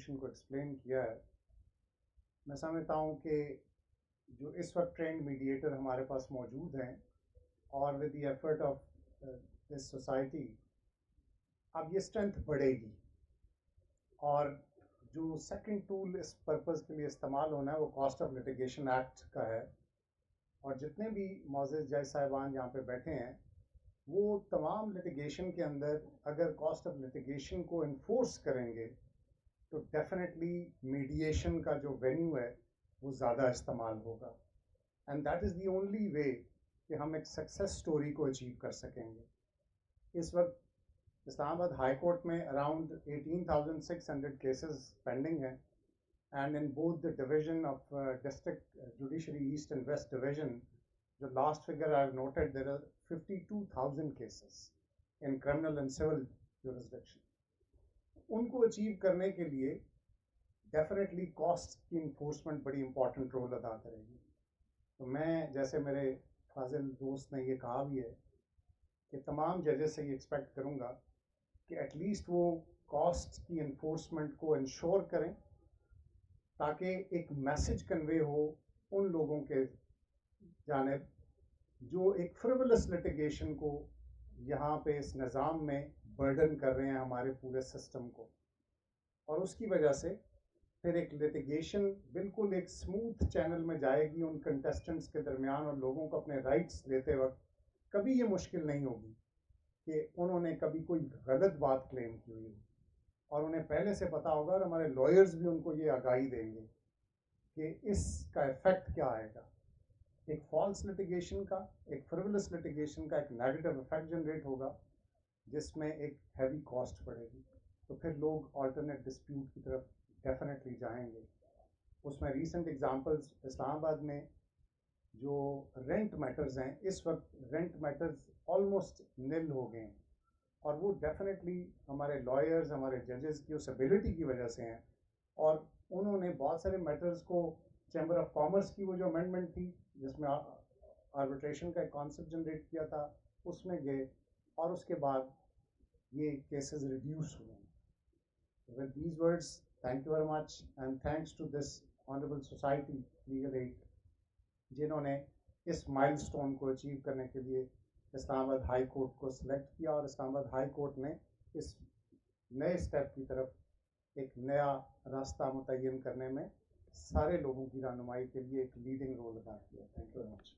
Resolution को explain किया है, मैं समझता हूँ कि जो इस वक्त ट्रेंड मीडिएटर हमारे पास मौजूद हैं और with the effort of this society अब ये स्ट्रेंथ बढ़ेगी। और जो सेकंड टूल इस पर्पज़ के लिए इस्तेमाल होना है वो कॉस्ट ऑफ लिटिगेशन एक्ट का है। और जितने भी मोअज़्ज़ज़ जज साहिबान यहाँ पे बैठे हैं वो तमाम लिटिगेशन के अंदर अगर कॉस्ट ऑफ लिटिगेशन को इन्फोर्स करेंगे तो डेफिनेटली मीडिएशन का जो वेन्यू है वो ज़्यादा इस्तेमाल होगा। And that is the only way कि हम एक सक्सेस स्टोरी को अचीव कर सकेंगे। इस वक्त इस्लामाबाद हाई कोर्ट में अराउंड 18,600 केसेस पेंडिंग हैं and in both the division of district judiciary east and west division, the last figure I have noted, there are 52,000 cases in criminal and civil jurisdiction. उनको achieve करने के लिए definitely cost की enforcement बड़ी important role अदा करेगी। तो मैं जैसे मेरे फाजिल दोस्त ने ये कहा भी है कि तमाम जजेस से ये एक्सपेक्ट करूँगा कि एटलीस्ट वो कॉस्ट की इन्फोर्समेंट को इंश्योर करें ताकि एक मैसेज कन्वे हो उन लोगों के जानिब जो एक फ्रिवलस लिटिगेशन को यहाँ पे इस निज़ाम में बर्डन कर रहे हैं हमारे पूरे सिस्टम को। और उसकी वजह से फिर एक लिटिगेशन बिल्कुल एक स्मूथ चैनल में जाएगी उन कंटेस्टेंट्स के दरमियान और लोगों को अपने राइट्स देते वक्त कभी ये मुश्किल नहीं होगी कि उन्होंने कभी कोई गलत बात क्लेम की हुई हो और उन्हें पहले से पता होगा और हमारे लॉयर्स भी उनको ये आगाही देंगे कि इसका इफेक्ट क्या आएगा। एक फॉल्स लिटिगेशन का, एक फ्रिवलस लिटिगेशन का एक नेगेटिव इफेक्ट जनरेट होगा जिसमें एक हैवी कॉस्ट पड़ेगी। तो फिर लोग अल्टरनेट डिस्प्यूट की तरफ डेफिनेटली जाएंगे। उसमें रीसेंट एग्जांपल्स इस्लामाबाद में जो रेंट मैटर्स हैं, इस वक्त रेंट मैटर्स ऑलमोस्ट निल हो गए हैं और वो डेफिनेटली हमारे लॉयर्स, हमारे जजेस की उस एबिलिटी की वजह से हैं। और उन्होंने बहुत सारे मैटर्स को चैम्बर ऑफ कॉमर्स की वो जो अमेंडमेंट थी जिसमें आर्बिट्रेशन का एक कॉन्सेप्ट जनरेट किया था उसमें गए और उसके बाद ये केसेस रिड्यूस हुए। With these words, thank you very much and thanks to this honourable society legal aid जिन्होंने इस माइलस्टोन को अचीव करने के लिए इस्लामाबाद हाई कोर्ट को सिलेक्ट किया और इस्लामाबाद हाई कोर्ट ने इस नए स्टेप की तरफ एक नया रास्ता मुतय्यन करने में सारे लोगों की रहनुमाई के लिए एक लीडिंग रोल अदा किया। Thank you very much.